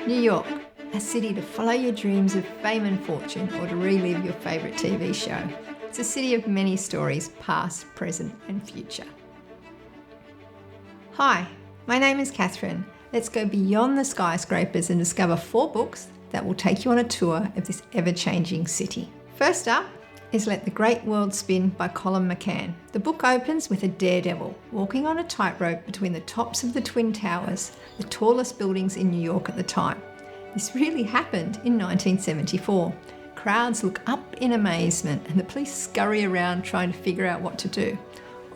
New York, a city to follow your dreams of fame and fortune or to relive your favourite TV show. It's a city of many stories, past, present and future. Hi, my name is Catherine. Let's go beyond the skyscrapers and discover 4 books that will take you on a tour of this ever-changing city. First up is Let the Great World Spin by Colin McCann. The book opens with a daredevil walking on a tightrope between the tops of the Twin Towers, the tallest buildings in New York at the time. This really happened in 1974. Crowds look up in amazement and the police scurry around trying to figure out what to do.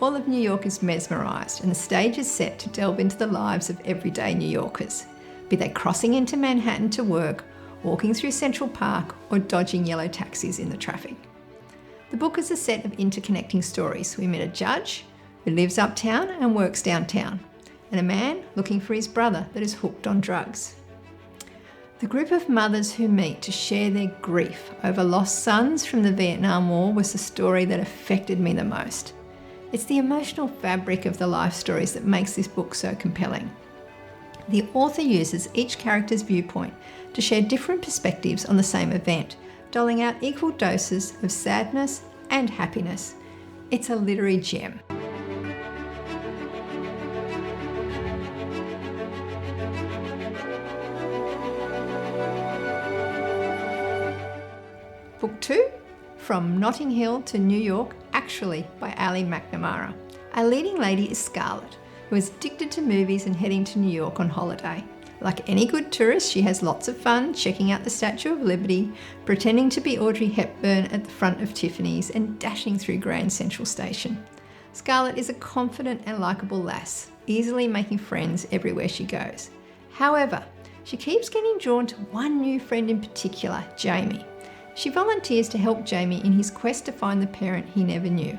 All of New York is mesmerised and the stage is set to delve into the lives of everyday New Yorkers, be they crossing into Manhattan to work, walking through Central Park or dodging yellow taxis in the traffic. The book is a set of interconnecting stories. We meet a judge who lives uptown and works downtown, and a man looking for his brother that is hooked on drugs. The group of mothers who meet to share their grief over lost sons from the Vietnam War was the story that affected me the most. It's the emotional fabric of the life stories that makes this book so compelling. The author uses each character's viewpoint to share different perspectives on the same event, doling out equal doses of sadness and happiness. It's a literary gem. Book 2, From Notting Hill to New York, Actually by Ali McNamara. Our leading lady is Scarlett, who is addicted to movies and heading to New York on holiday. Like any good tourist, she has lots of fun checking out the Statue of Liberty, pretending to be Audrey Hepburn at the front of Tiffany's and dashing through Grand Central Station. Scarlett is a confident and likeable lass, easily making friends everywhere she goes. However, she keeps getting drawn to one new friend in particular, Jamie. She volunteers to help Jamie in his quest to find the parent he never knew.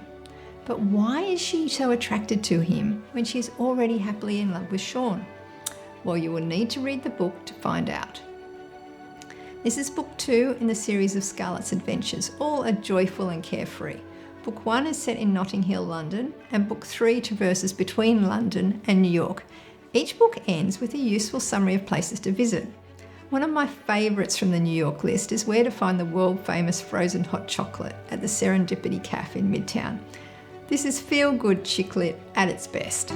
But why is she so attracted to him when she is already happily in love with Sean? Well, you will need to read the book to find out. This is book 2 in the series of Scarlett's adventures. All are joyful and carefree. Book 1 is set in Notting Hill, London, and book 3 traverses between London and New York. Each book ends with a useful summary of places to visit. One of my favourites from the New York list is where to find the world-famous frozen hot chocolate at the Serendipity Cafe in Midtown. This is feel-good chick lit at its best.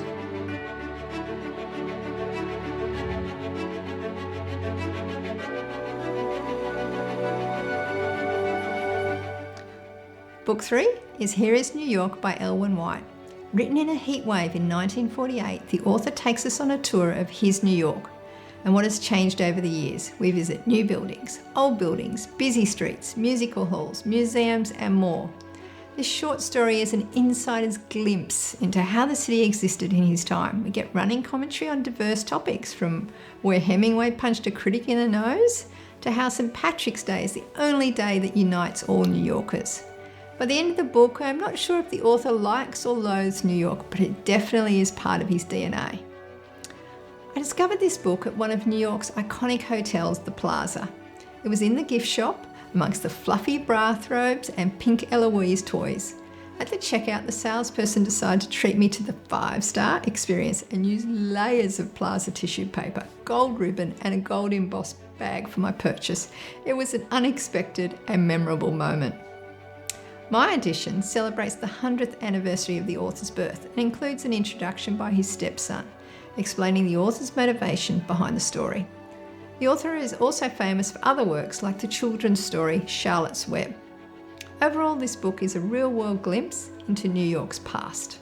Book 3 is Here is New York by Elwyn White. Written in a heatwave in 1948, the author takes us on a tour of his New York and what has changed over the years. We visit new buildings, old buildings, busy streets, musical halls, museums and more. This short story is an insider's glimpse into how the city existed in his time. We get running commentary on diverse topics, from where Hemingway punched a critic in the nose to how St. Patrick's Day is the only day that unites all New Yorkers. By the end of the book, I'm not sure if the author likes or loathes New York, but it definitely is part of his DNA. I discovered this book at one of New York's iconic hotels, the Plaza. It was in the gift shop, amongst the fluffy bathrobes and pink Eloise toys. At the checkout, the salesperson decided to treat me to the 5-star experience and used layers of Plaza tissue paper, gold ribbon and a gold embossed bag for my purchase. It was an unexpected and memorable moment. My edition celebrates the 100th anniversary of the author's birth and includes an introduction by his stepson, explaining the author's motivation behind the story. The author is also famous for other works like the children's story Charlotte's Web. Overall, this book is a real-world glimpse into New York's past.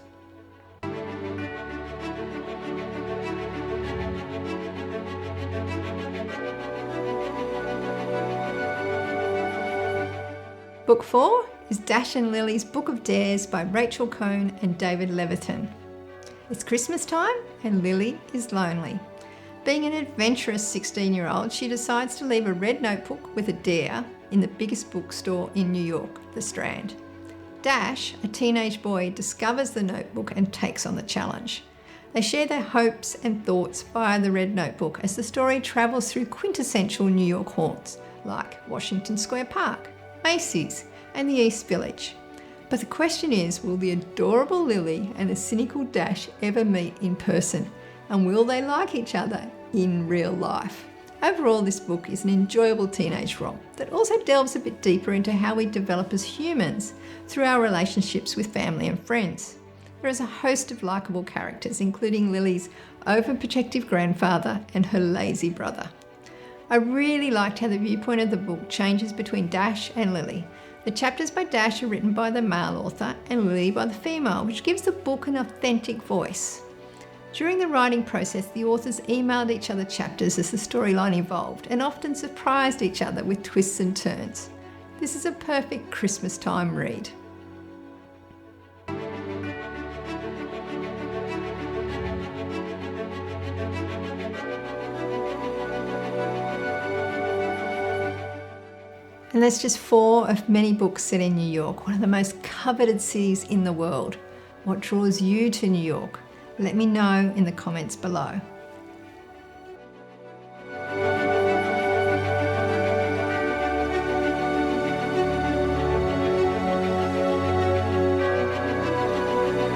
Book 4 is Dash and Lily's Book of Dares by Rachel Cohn and David Levitan. It's Christmas time and Lily is lonely. Being an adventurous 16-year-old, she decides to leave a red notebook with a dare in the biggest bookstore in New York, the Strand. Dash, a teenage boy, discovers the notebook and takes on the challenge. They share their hopes and thoughts via the red notebook as the story travels through quintessential New York haunts like Washington Square Park, Macy's, and the East Village. But the question is, will the adorable Lily and the cynical Dash ever meet in person? And will they like each other in real life? Overall, this book is an enjoyable teenage romp that also delves a bit deeper into how we develop as humans through our relationships with family and friends. There is a host of likeable characters, including Lily's overprotective grandfather and her lazy brother. I really liked how the viewpoint of the book changes between Dash and Lily. The chapters by Dash are written by the male author and Lily by the female, which gives the book an authentic voice. During the writing process, the authors emailed each other chapters as the storyline evolved and often surprised each other with twists and turns. This is a perfect Christmas time read. And that's just 4 of many books set in New York, one of the most coveted cities in the world. What draws you to New York? Let me know in the comments below.